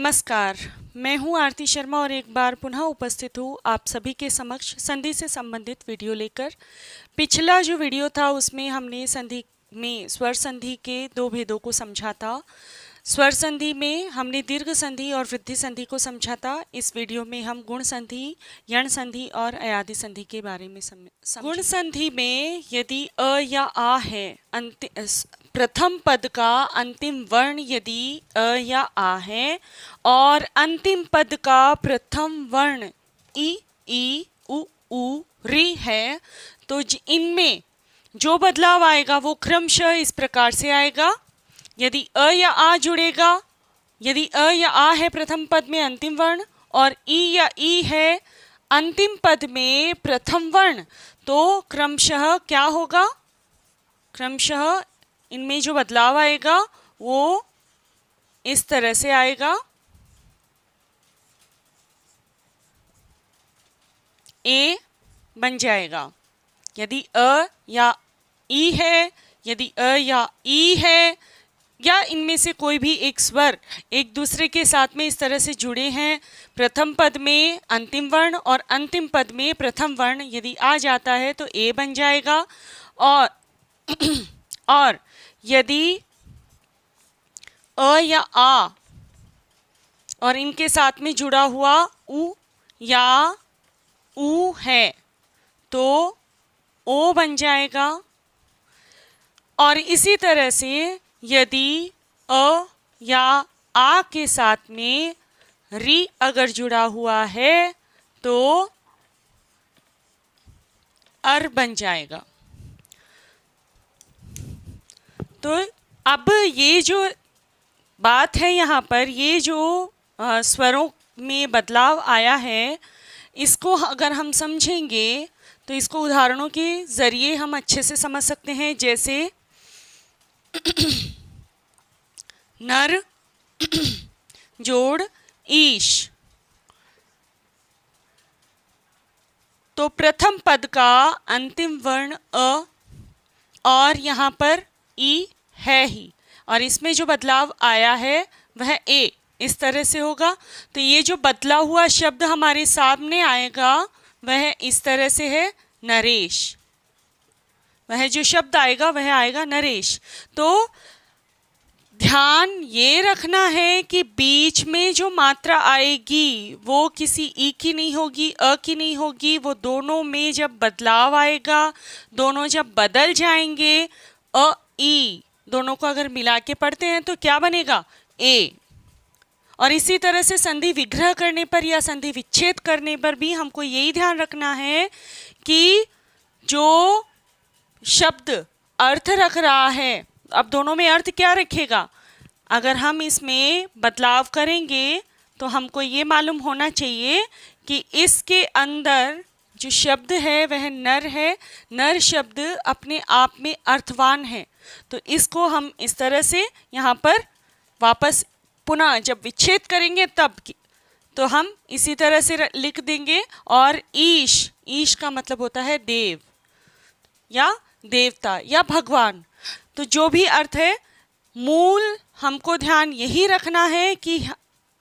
नमस्कार, मैं हूं आरती शर्मा और एक बार पुनः उपस्थित हूं आप सभी के समक्ष संधि से संबंधित वीडियो लेकर। पिछला जो वीडियो था उसमें हमने संधि में स्वर संधि के दो भेदों को समझा था। स्वर संधि में हमने दीर्घ संधि और वृद्धि संधि को समझा था। इस वीडियो में हम गुण संधि, यण संधि और अयादि संधि के बारे में गुण संधि में यदि अ या आ है, प्रथम पद का अंतिम वर्ण यदि अ या आ है और अंतिम पद का प्रथम वर्ण ई, उ, री है, तो इनमें जो बदलाव आएगा वो क्रमशः इस प्रकार से आएगा। यदि अ या आ जुड़ेगा, यदि अ या आ है प्रथम पद में अंतिम वर्ण और ई या ई है अंतिम पद में प्रथम वर्ण, तो क्रमशः क्या होगा? क्रमशः इनमें जो बदलाव आएगा वो इस तरह से आएगा। ए बन जाएगा। यदि अ या ई है, यदि अ या ई है या इनमें से कोई भी एक स्वर एक दूसरे के साथ में इस तरह से जुड़े हैं, प्रथम पद में अंतिम वर्ण और अंतिम पद में प्रथम वर्ण यदि आ जाता है तो ए बन जाएगा। और यदि अ या आ और इनके साथ में जुड़ा हुआ उ या ऊ है तो ओ बन जाएगा। और इसी तरह से यदि अ या आ के साथ में री अगर जुड़ा हुआ है तो अर बन जाएगा। तो अब ये जो बात है यहाँ पर, ये जो स्वरों में बदलाव आया है, इसको अगर हम समझेंगे तो इसको उदाहरणों के ज़रिए हम अच्छे से समझ सकते हैं। जैसे नर जोड़ ईश, तो प्रथम पद का अंतिम वर्ण अ और यहाँ पर ई है ही, और इसमें जो बदलाव आया है वह ए इस तरह से होगा। तो ये जो बदला हुआ शब्द हमारे सामने आएगा वह इस तरह से है नरेश। वह जो शब्द आएगा वह आएगा नरेश। तो ध्यान ये रखना है कि बीच में जो मात्रा आएगी वो किसी ई की नहीं होगी, अ की नहीं होगी। वो दोनों में जब बदलाव आएगा, दोनों जब बदल जाएंगे, अ ई दोनों को अगर मिला के पढ़ते हैं तो क्या बनेगा? ए। और इसी तरह से संधि विग्रह करने पर या संधि विच्छेद करने पर भी हमको यही ध्यान रखना है कि जो शब्द अर्थ रख रहा है, अब दोनों में अर्थ क्या रखेगा? अगर हम इसमें बदलाव करेंगे तो हमको ये मालूम होना चाहिए कि इसके अंदर जो शब्द है वह नर है। नर शब्द अपने आप में अर्थवान है, तो इसको हम इस तरह से यहाँ पर वापस पुनः जब विच्छेद करेंगे तब तो हम इसी तरह से लिख देंगे। और ईश, ईश का मतलब होता है देव या देवता या भगवान। तो जो भी अर्थ है, मूल हमको ध्यान यही रखना है कि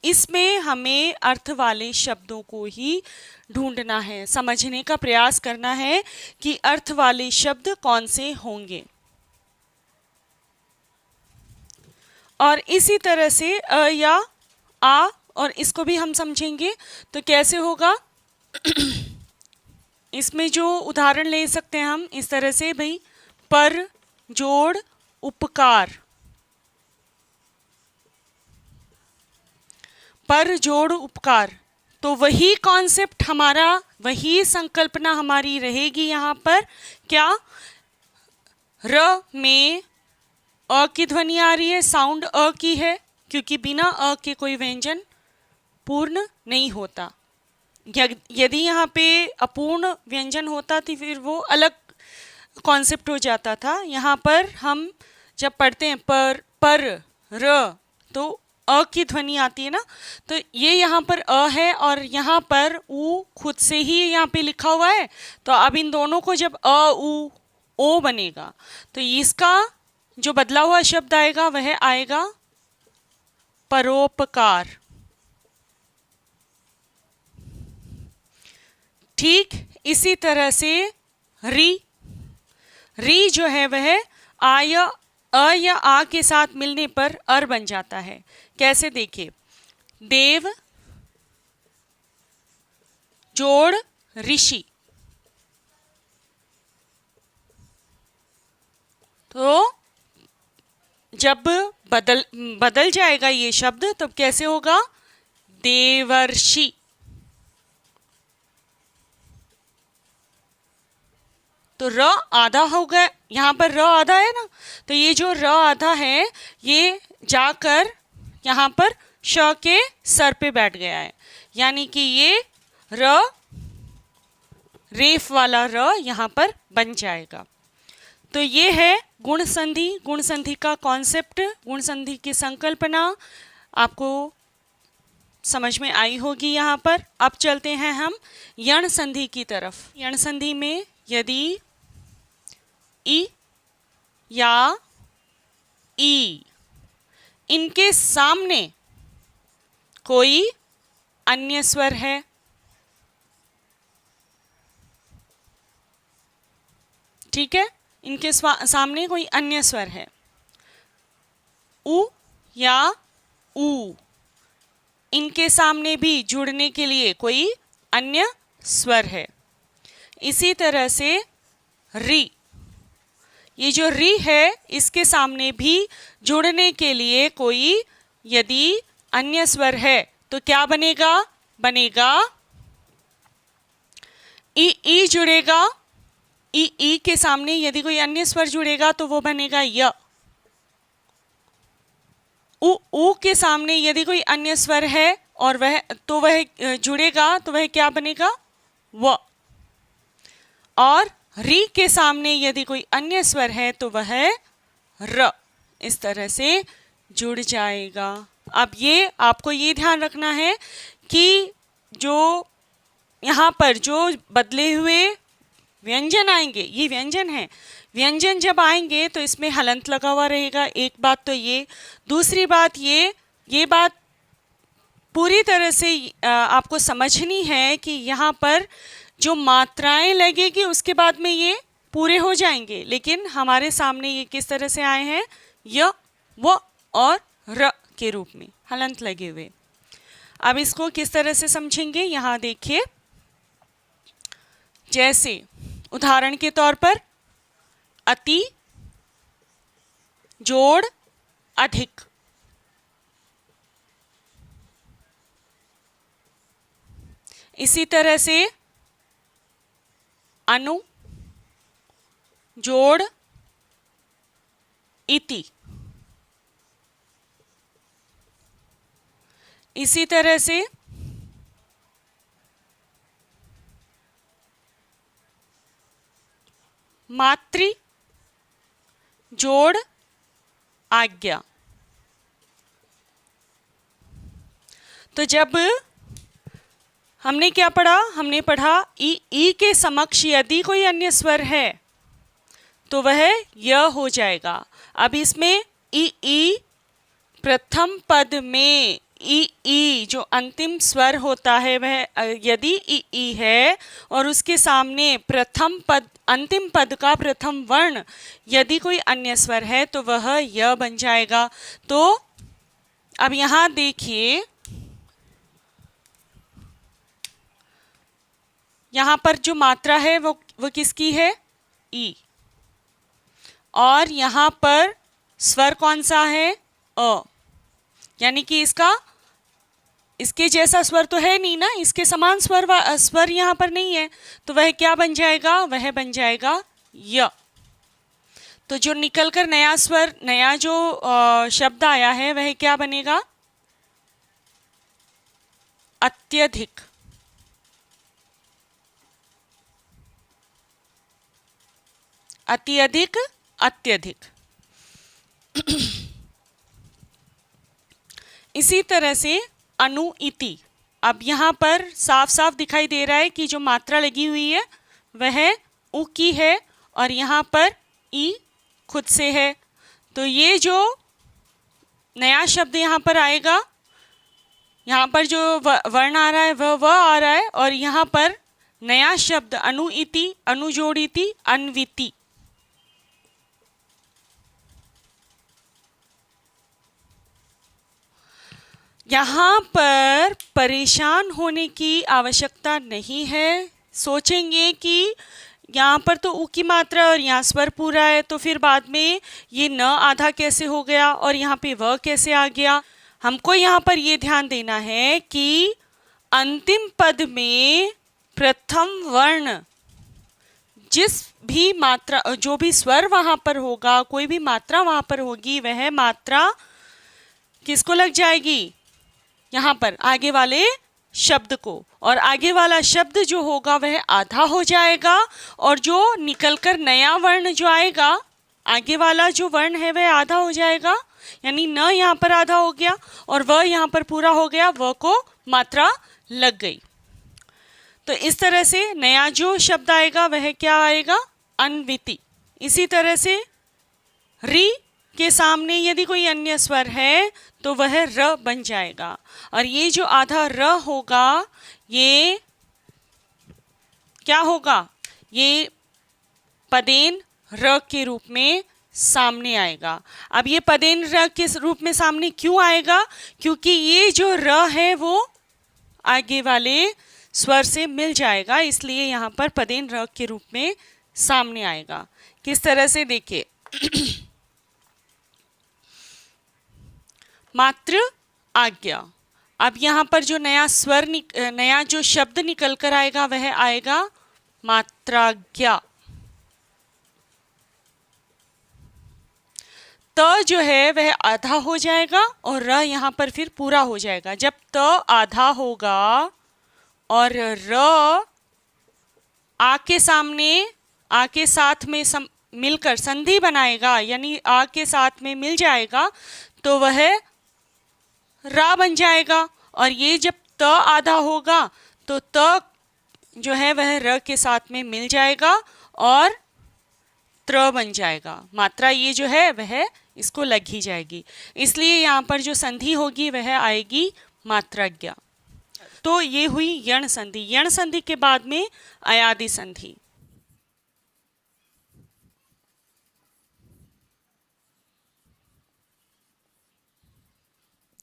इसमें हमें अर्थ वाले शब्दों को ही ढूंढना है, समझने का प्रयास करना है कि अर्थ वाले शब्द कौन से होंगे। और इसी तरह से अ या आ, और इसको भी हम समझेंगे तो कैसे होगा। इसमें जो उदाहरण ले सकते हैं हम इस तरह से, भाई पर जोड़ उपकार, पर जोड़ उपकार, तो वही कॉन्सेप्ट हमारा, वही संकल्पना हमारी रहेगी यहाँ पर। क्या? र में अ की ध्वनि आ रही है, साउंड अ की है, क्योंकि बिना अ के कोई व्यंजन पूर्ण नहीं होता। यदि यहाँ पे अपूर्ण व्यंजन होता तो फिर वो अलग कॉन्सेप्ट हो जाता था। यहाँ पर हम जब पढ़ते हैं पर र, तो अ की ध्वनि आती है ना, तो ये यहाँ पर अ है और यहाँ पर उ खुद से ही यहाँ पे लिखा हुआ है। तो अब इन दोनों को जब अ उ ओ बनेगा तो इसका जो बदला हुआ शब्द आएगा वह आएगा परोपकार। ठीक इसी तरह से री जो है वह आ या आ के साथ मिलने पर अर बन जाता है। कैसे देखिए, देव जोड़ ऋषि, तो जब बदल जाएगा ये शब्द तब कैसे होगा, देवर्षि। तो र आधा हो गया, यहाँ पर र आधा है ना, तो ये जो र आधा है ये जाकर यहाँ पर श के सर पे बैठ गया है, यानी कि ये र रेफ वाला र यहाँ पर बन जाएगा। तो ये है गुण संधि। गुण संधि का कॉन्सेप्ट, गुण संधि की संकल्पना आपको समझ में आई होगी यहाँ पर। अब चलते हैं हम यण संधि की तरफ। यण संधि में यदि ई या ई इनके सामने कोई अन्य स्वर है, ठीक है, इनके सामने कोई अन्य स्वर है, उ या ऊ, इनके सामने भी जुड़ने के लिए कोई अन्य स्वर है। इसी तरह से री, ये जो री है इसके सामने भी जुड़ने के लिए कोई यदि अन्य स्वर है तो क्या बनेगा, बनेगा ई जुड़ेगा। ई के सामने यदि कोई अन्य स्वर जुड़ेगा तो वो बनेगा य। उ के सामने यदि कोई अन्य स्वर है और वह जुड़ेगा तो वह क्या बनेगा, व। और री के सामने यदि कोई अन्य स्वर है तो वह र, इस तरह से जुड़ जाएगा। अब ये आपको ये ध्यान रखना है कि जो यहाँ पर जो बदले हुए व्यंजन आएंगे, ये व्यंजन है, व्यंजन जब आएंगे तो इसमें हलंत लगा हुआ रहेगा। एक बात तो ये, दूसरी बात ये बात पूरी तरह से आपको समझनी है कि यहाँ पर जो मात्राएं लगेगी उसके बाद में ये पूरे हो जाएंगे, लेकिन हमारे सामने ये किस तरह से आए हैं, य, व और र के रूप में हलंत लगे हुए। अब इसको किस तरह से समझेंगे, यहाँ देखिए, जैसे उदाहरण के तौर पर अति जोड़ अधिक, इसी तरह से अनु जोड़ इति, इसी तरह से मातृ जोड़ आज्ञा। तो जब हमने क्या पढ़ा, हमने पढ़ा ई के समक्ष यदि कोई अन्य स्वर है तो वह य हो जाएगा। अब इसमें ई प्रथम पद में ई जो अंतिम स्वर होता है वह यदि ई है और उसके सामने प्रथम पद, अंतिम पद का प्रथम वर्ण यदि कोई अन्य स्वर है तो वह य बन जाएगा। तो अब यहाँ देखिए, यहाँ पर जो मात्रा है वो किसकी है, ई, और यहाँ पर स्वर कौन सा है, अ, यानी कि इसके जैसा स्वर तो है नहीं ना, इसके समान स्वर यहाँ पर नहीं है, तो वह क्या बन जाएगा, वह बन जाएगा य। तो जो निकलकर नया स्वर, नया जो शब्द आया है वह क्या बनेगा, अत्यधिक। अति अधिक, अत्यधिक। इसी तरह से अनु इति। अब यहाँ पर साफ साफ दिखाई दे रहा है कि जो मात्रा लगी हुई है वह उ की है और यहाँ पर ई खुद से है। तो ये जो नया शब्द यहाँ पर आएगा, यहाँ पर जो वर्ण आ रहा है वह आ रहा है और यहाँ पर नया शब्द अनुइति, अनुजोड़िति, अन्विति। यहाँ पर परेशान होने की आवश्यकता नहीं है। सोचेंगे कि यहाँ पर तो उ की मात्रा और यहाँ स्वर पूरा है, तो फिर बाद में ये न आधा कैसे हो गया और यहाँ पे व कैसे आ गया। हमको यहाँ पर ये ध्यान देना है कि अंतिम पद में प्रथम वर्ण जिस भी मात्रा, जो भी स्वर वहाँ पर होगा, कोई भी मात्रा वहाँ पर होगी, वह मात्रा किसको लग जाएगी? यहाँ पर आगे वाले शब्द को। और आगे वाला शब्द जो होगा वह आधा हो जाएगा, और जो निकलकर नया वर्ण जो आएगा, आगे वाला जो वर्ण है वह आधा हो जाएगा। यानी न यहाँ पर आधा हो गया और वह यहाँ पर पूरा हो गया, वह को मात्रा लग गई। तो इस तरह से नया जो शब्द आएगा वह क्या आएगा? अन्विति। इसी तरह से री के सामने यदि कोई अन्य स्वर है तो वह र बन जाएगा, और ये जो आधा र होगा ये क्या होगा? ये पदेन र के रूप में सामने आएगा। अब ये पदेन र के रूप में सामने क्यों आएगा? क्योंकि ये जो र है वो आगे वाले स्वर से मिल जाएगा, इसलिए यहाँ पर पदेन र के रूप में सामने आएगा। किस तरह से? देखिए मात्र आज्ञा। अब यहाँ पर जो नया स्वर नया जो शब्द निकल कर आएगा वह आएगा मात्राज्ञा। त जो है वह आधा हो जाएगा और र यहाँ पर फिर पूरा हो जाएगा। जब त आधा होगा और र आ के सामने, आ के साथ में मिलकर संधि बनाएगा, यानी आ के साथ में मिल जाएगा, तो वह रा बन जाएगा। और ये जब त आधा होगा तो त जो है वह र के साथ में मिल जाएगा और त्र बन जाएगा। मात्रा ये जो है वह इसको लग ही जाएगी, इसलिए यहाँ पर जो संधि होगी वह आएगी मात्राज्ञा। तो ये हुई यण संधि। यण संधि के बाद में अयादि संधि।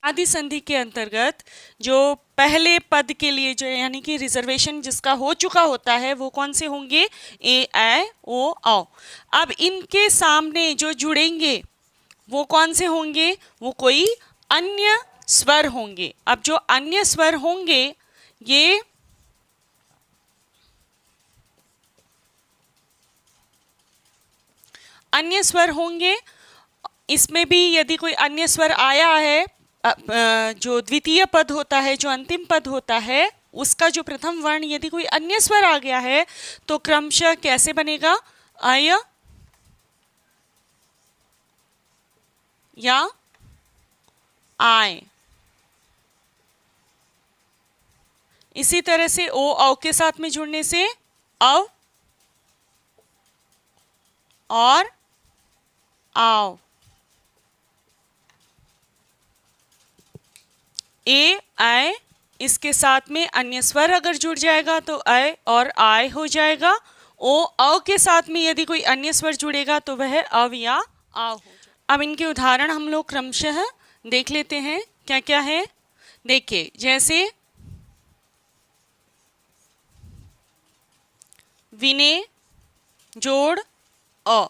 आदि संधि के अंतर्गत जो पहले पद के लिए जो यानी कि रिजर्वेशन जिसका हो चुका होता है वो कौन से होंगे? ए, ऐ, ओ, औ। अब इनके सामने जो जुड़ेंगे वो कौन से होंगे? वो कोई अन्य स्वर होंगे। अब जो अन्य स्वर होंगे ये अन्य स्वर होंगे। इसमें भी यदि कोई अन्य स्वर आया है, जो द्वितीय पद होता है, जो अंतिम पद होता है, उसका जो प्रथम वर्ण यदि कोई अन्य स्वर आ गया है तो क्रमशः कैसे बनेगा? अय या आय। इसी तरह से ओ औ के साथ में जुड़ने से अव और आओ। ए, आय, इसके साथ में अन्य स्वर अगर जुड़ जाएगा तो अय और आय हो जाएगा। ओ औ के साथ में यदि कोई अन्य स्वर जुड़ेगा तो वह अव या आव हो जाएगा। अब इनके उदाहरण हम लोग क्रमशः देख लेते हैं क्या क्या है। देखिए जैसे विने जोड़ अ।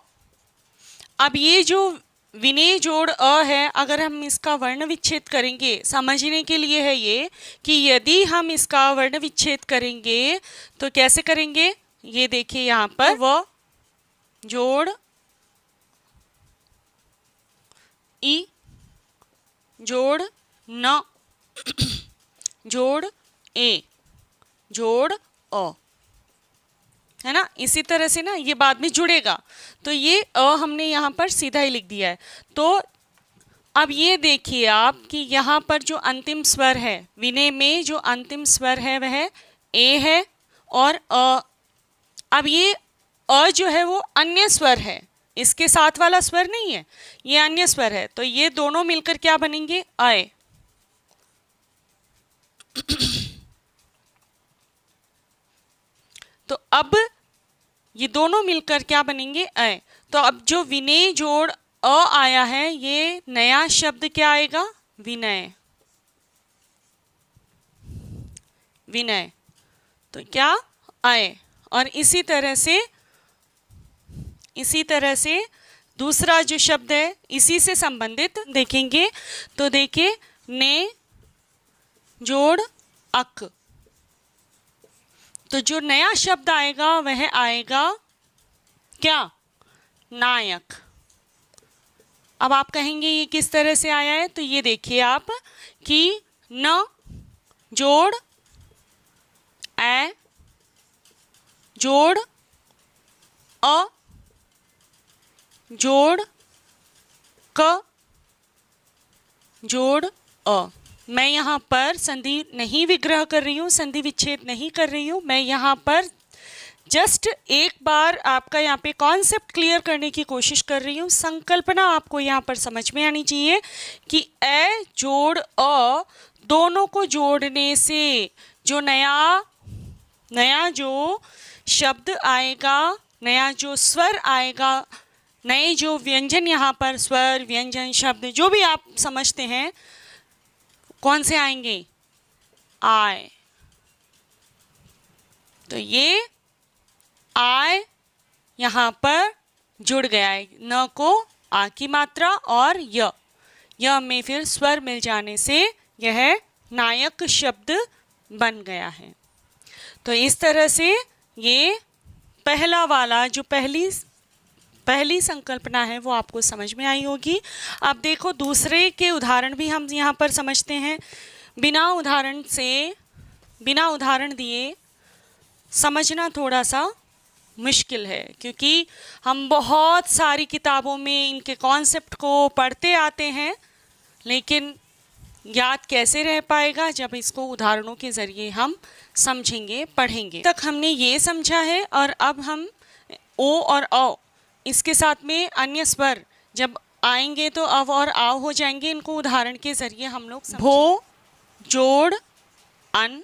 अब ये जो विने जोड़ अ है, अगर हम इसका वर्ण विच्छेद करेंगे, समझने के लिए है ये कि यदि हम इसका वर्ण विच्छेद करेंगे तो कैसे करेंगे? ये देखिए यहाँ पर व जोड़ ई जोड़ न जोड़ ए जोड़ अ, है ना। इसी तरह से ना ये बाद में जुड़ेगा, तो ये अ हमने यहाँ पर सीधा ही लिख दिया है। तो अब ये देखिए आप कि यहाँ पर जो अंतिम स्वर है, विनय में जो अंतिम स्वर है वह ए है और अ। अब ये अ जो है वो अन्य स्वर है, इसके साथ वाला स्वर नहीं है, ये अन्य स्वर है। तो ये दोनों मिलकर क्या बनेंगे? अय। अब ये दोनों मिलकर क्या बनेंगे? अ। तो अब जो विनय जोड़ अ आया है, ये नया शब्द क्या आएगा? विनय। विनय। तो क्या? आए। और इसी तरह से दूसरा जो शब्द है इसी से संबंधित देखेंगे। तो देखिए, ने जोड़ अक। तो जो नया शब्द आएगा वह आएगा क्या? नायक। अब आप कहेंगे ये किस तरह से आया है? तो ये देखिए आप कि न जोड़ ए जोड़ अ जोड़ क जोड़ अ। मैं यहाँ पर संधि नहीं विग्रह कर रही हूँ, संधि विच्छेद नहीं कर रही हूँ। मैं यहाँ पर जस्ट एक बार आपका यहाँ पे कॉन्सेप्ट क्लियर करने की कोशिश कर रही हूँ। संकल्पना आपको यहाँ पर समझ में आनी चाहिए कि ए जोड़ अ दोनों को जोड़ने से जो नया जो शब्द आएगा, नया जो स्वर आएगा, नए जो व्यंजन यहाँ पर स्वर व्यंजन शब्द जो भी आप समझते हैं, कौन से आएंगे? आय। तो ये आय यहाँ पर जुड़ गया है, न को आ की मात्रा और य में फिर स्वर मिल जाने से यह नायक शब्द बन गया है। तो इस तरह से ये पहला वाला जो पहली संकल्पना है वो आपको समझ में आई होगी। अब देखो दूसरे के उदाहरण भी हम यहाँ पर समझते हैं। बिना उदाहरण दिए समझना थोड़ा सा मुश्किल है, क्योंकि हम बहुत सारी किताबों में इनके कॉन्सेप्ट को पढ़ते आते हैं, लेकिन याद कैसे रह पाएगा जब इसको उदाहरणों के ज़रिए हम समझेंगे पढ़ेंगे। तक हमने ये समझा है, और अब हम ओ और औ इसके साथ में अन्य स्वर जब आएंगे तो अव और आव हो जाएंगे। इनको उदाहरण के ज़रिए हम लोग भो जोड़ अन,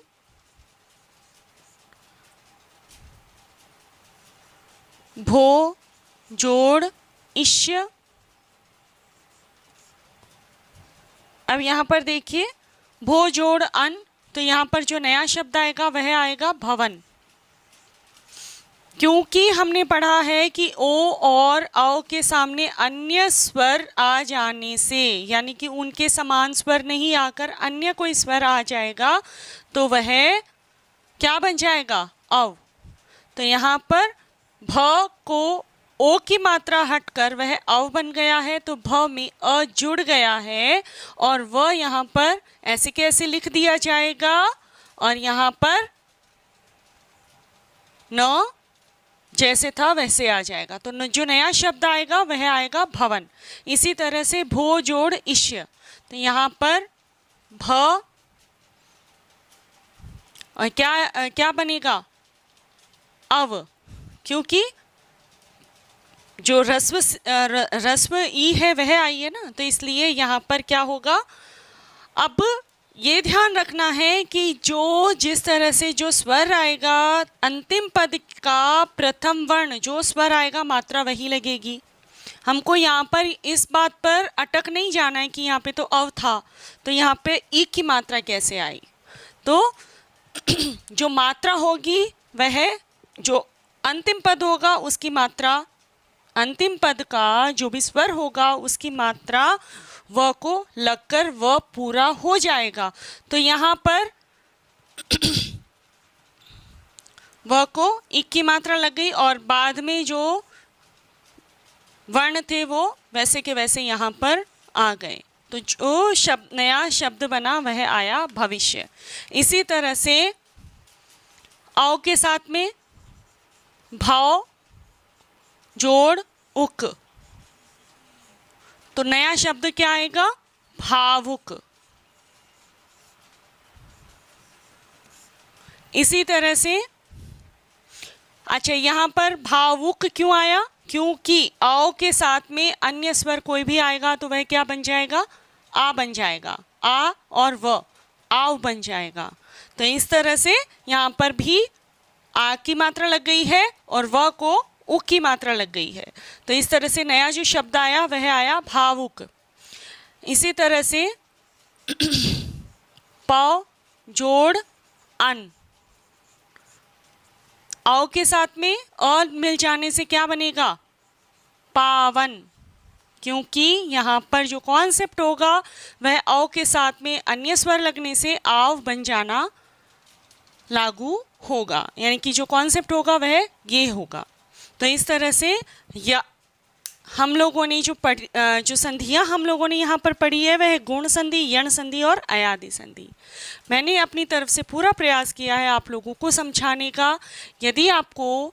भो जोड़ इष्य। अब यहाँ पर देखिए भो जोड़ अन, तो यहाँ पर जो नया शब्द आएगा वह आएगा भवन। क्योंकि हमने पढ़ा है कि ओ और औ के सामने अन्य स्वर आ जाने से, यानी कि उनके समान स्वर नहीं आकर अन्य कोई स्वर आ जाएगा तो वह क्या बन जाएगा? अव। तो यहाँ पर भ को ओ की मात्रा हटकर वह अव बन गया है, तो भ में अ जुड़ गया है और वह यहाँ पर ऐसे कैसे लिख दिया जाएगा, और यहाँ पर न जैसे था वैसे आ जाएगा। तो जो नया शब्द आएगा वह आएगा भवन। इसी तरह से भो जोड़ इष्य, तो यहाँ पर भ और क्या बनेगा? अव, क्योंकि जो रस्व ई है वह आई है ना, तो इसलिए यहाँ पर क्या होगा? अब ये ध्यान रखना है कि जिस तरह से जो स्वर आएगा, अंतिम पद का प्रथम वर्ण जो स्वर आएगा मात्रा वही लगेगी। हमको यहाँ पर इस बात पर अटक नहीं जाना है कि यहाँ पे तो अव था तो यहाँ पे ई की मात्रा कैसे आई। तो जो मात्रा होगी वह जो अंतिम पद होगा उसकी मात्रा, अंतिम पद का जो भी स्वर होगा उसकी मात्रा व को लगकर व पूरा हो जाएगा। तो यहाँ पर व को ई की मात्रा लग गई और बाद में जो वर्ण थे वो वैसे के वैसे यहाँ पर आ गए। तो जो नया शब्द बना वह आया भविष्य। इसी तरह से औ के साथ में भाव जोड़ उक, तो नया शब्द क्या आएगा? भावुक। इसी तरह से अच्छा, यहाँ पर भावुक क्यों आया? क्योंकि औ के साथ में अन्य स्वर कोई भी आएगा तो वह क्या बन जाएगा? आ बन जाएगा। आ और व आव बन जाएगा। तो इस तरह से यहाँ पर भी आ की मात्रा लग गई है और व को उ की मात्रा लग गई है। तो इस तरह से नया जो शब्द आया वह आया भावुक। इसी तरह से प जोड़ अन, औ के साथ में अ मिल जाने से क्या बनेगा? पावन, क्योंकि यहाँ पर जो कॉन्सेप्ट होगा वह औ के साथ में अन्य स्वर लगने से आव बन जाना लागू होगा, यानी कि जो कॉन्सेप्ट होगा वह ये होगा। तो इस तरह से या हम लोगों ने जो संधियाँ हम लोगों ने यहाँ पर पढ़ी है वह गुण संधि, यण संधि और अयादि संधि। मैंने अपनी तरफ से पूरा प्रयास किया है आप लोगों को समझाने का। यदि आपको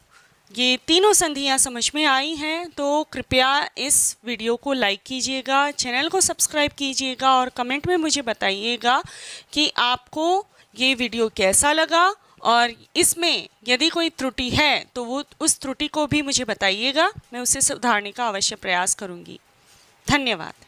ये तीनों संधियाँ समझ में आई हैं तो कृपया इस वीडियो को लाइक कीजिएगा, चैनल को सब्सक्राइब कीजिएगा और कमेंट में मुझे बताइएगा कि आपको ये वीडियो कैसा लगा, और इसमें यदि कोई त्रुटि है तो वो उस त्रुटि को भी मुझे बताइएगा, मैं उसे सुधारने का अवश्य प्रयास करूँगी। धन्यवाद।